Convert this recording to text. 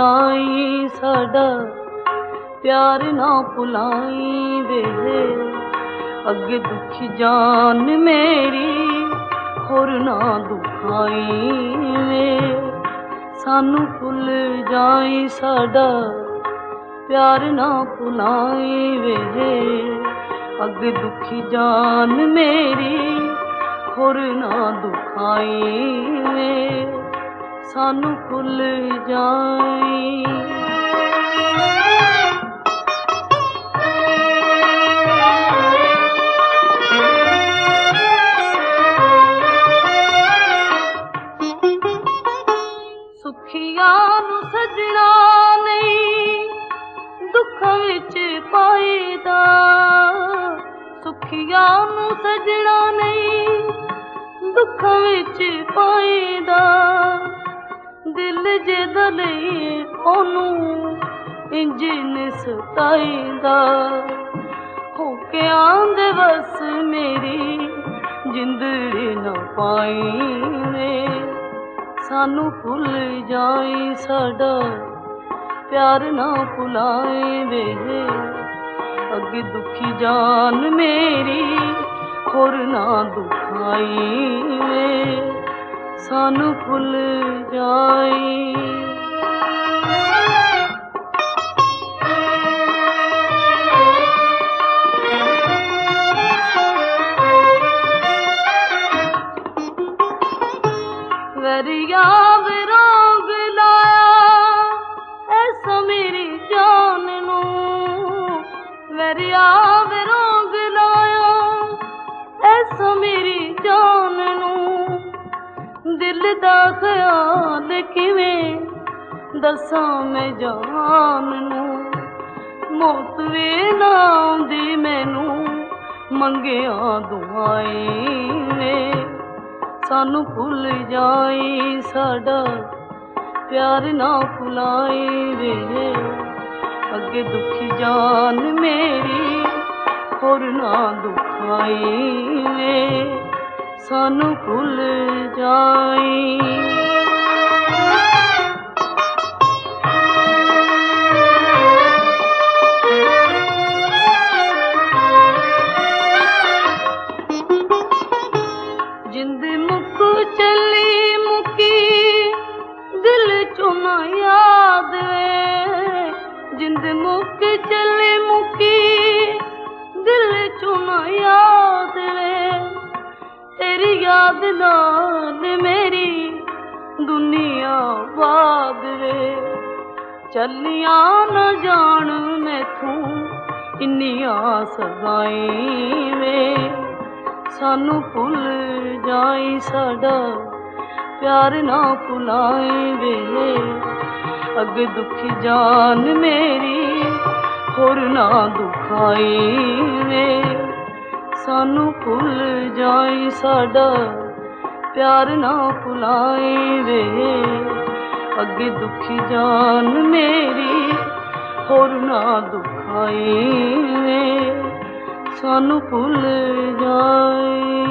ਜਾਈ ਸਾਡਾ प्यार ना भुलाई वे अगे दुखी जान मेरी होर ना दुखाई वे सानू भुल जाई साडा प्यार ना भुलाई वे अगे दुखी जान मेरी होर ना दुखाई वे सानू भुल जाई। सुखिया नू सजना नहीं दुखां विच पाईदा, सुखिया नू सजना नहीं दुखां विच पाईदा, दिल जेदा लई ओनू इंज नी सताईदा, होके आंदे बस मेरी जिंदड़ी ना पाई वे सानू भुल जाई साडा प्यार ना भुलाए वे अगे दुखी जान मेरी होर ना दुखाई वे सानू भुल जाई। वरिया विरोग लाया ऐसा मेरी जान नू, वरिया विरोग लाया ऐसा मेरी जान नू, दिल दा ख्याल किवें दसां मैं जान नू, मौत वे ना आउंदी मैनू मंगिया दुआई वे सानू भुल जाई साडा प्यार ना भुलाई वे अगे दुखी जान मेरी होर ना दुखाई वे सानू भुल जाई। जिंद मुक चली मुकी दिल चों ना याद वे, जिंद मुक चली मुकी दिल चों ना याद वे, तेरी याद नाल मेरी दुनिया बाद वे, चलिया न जान मैथों इन्नियां सगाई वे सानू भुल जाई साडा प्यार ना भुलाए वे अगे दुखी जान मेरी होर ना दुखाई वे सानू भुल जाई साडा प्यार ना भुलाए वे अगे दुखी जान मेरी होर ना दुखाई वे सानू भुल जाए।